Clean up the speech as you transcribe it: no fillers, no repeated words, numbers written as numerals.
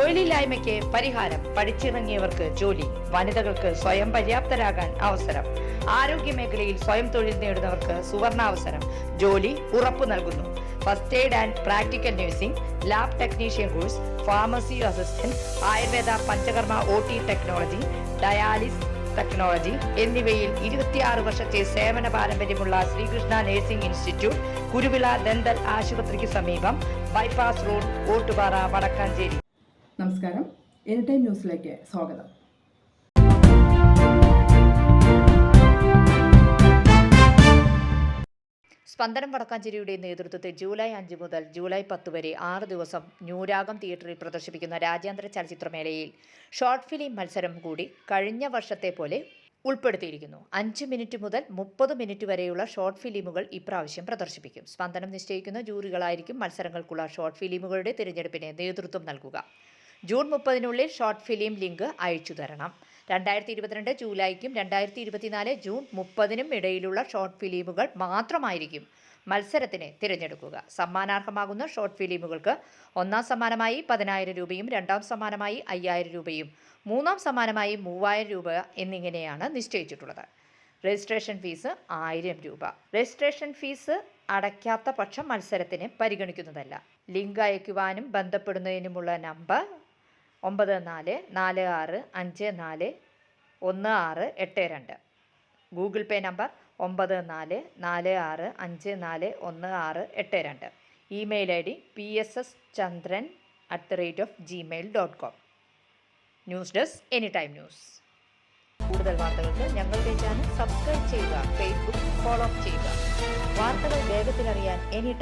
തൊഴിലില്ലായ്മയ്ക്ക് പരിഹാരം, പഠിച്ചിറങ്ങിയവർക്ക് ജോലി, വനിതകൾക്ക് സ്വയം പര്യാപ്തരാകാൻ അവസരം, ആരോഗ്യ മേഖലയിൽ സ്വയം തൊഴിൽ നേടുന്നവർക്ക് സുവർണാവസരം, ജോലി ഉറപ്പു നൽകുന്നു. First aid and practical nursing, lab technician course, pharmacy assistant, Ayurveda Panchakarma OT technology, dialysis technology എന്നിവയിൽ 26 വർഷത്തെ സേവന പാരമ്പര്യമുള്ള Sreekrishna nursing institute, Kuruvila dental ആശുപത്രിക്ക് സമീപം, ബൈപ്പാസ് റോഡ്, ഓട്ടുപാറ, വടക്കാഞ്ചേരി. നമസ്കാരം, എനി ടൈം ന്യൂസിലേക്ക് സ്വാഗതം. സ്പന്ദനം വടക്കാഞ്ചേരിയുടെ നേതൃത്വത്തിൽ ജൂലൈ 5 മുതൽ ജൂലൈ 10 വരെ 6 ദിവസം ന്യൂരാഗം തിയേറ്ററിൽ പ്രദർശിപ്പിക്കുന്ന രാജ്യാന്തര ചലച്ചിത്രമേളയിൽ ഷോർട്ട് ഫിലിം മത്സരം കൂടി കഴിഞ്ഞ വർഷത്തെ പോലെ ഉൾപ്പെടുത്തിയിരിക്കുന്നു. 5 മിനിറ്റ് മുതൽ 30 മിനിറ്റ് വരെയുള്ള ഷോർട്ട് ഫിലിമുകൾ ഇപ്രാവശ്യം പ്രദർശിപ്പിക്കും. സ്പന്ദനം നിശ്ചയിക്കുന്ന ജൂറികളായിരിക്കും മത്സരങ്ങൾക്കുള്ള ഷോർട്ട് ഫിലിമുകളുടെ തിരഞ്ഞെടുപ്പിന് നേതൃത്വം നൽകുക. ജൂൺ 30-നുള്ളിൽ ഷോർട്ട് ഫിലിം ലിങ്ക് അയച്ചു തരണം. 2022 ജൂലൈക്കും 2024 ജൂൺ 30-നും ഇടയിലുള്ള ഷോർട്ട് ഫിലിമുകൾ മാത്രമായിരിക്കും മത്സരത്തിന് തിരഞ്ഞെടുക്കുക. സമ്മാനാർഹമാകുന്ന ഷോർട്ട് ഫിലിമുകൾക്ക് ഒന്നാം സമ്മാനമായി 10,000 രൂപയും, രണ്ടാം സമ്മാനമായി 5,000 രൂപയും, മൂന്നാം സമ്മാനമായി 3,000 രൂപ എന്നിങ്ങനെയാണ് നിശ്ചയിച്ചിട്ടുള്ളത്. രജിസ്ട്രേഷൻ ഫീസ് 1,000 രൂപ. രജിസ്ട്രേഷൻ ഫീസ് അടയ്ക്കാത്ത പക്ഷം മത്സരത്തിന് പരിഗണിക്കുന്നതല്ല. ലിങ്ക് അയക്കുവാനും ബന്ധപ്പെടുന്നതിനുമുള്ള number 9446541682. Google pay number 9446541682. Email ID psschandran@gmail.com. News desk any time news. കൂടുതൽ വാർത്തകൾക്ക് ഞങ്ങളുടെ ചാനൽ സബ്സ്ക്രൈബ് ചെയ്യുക, ഫേസ്ബുക്ക് ഫോളോ ചെയ്യുക. വാർത്തകൾ വേഗത്തിലറിയാൻ എനി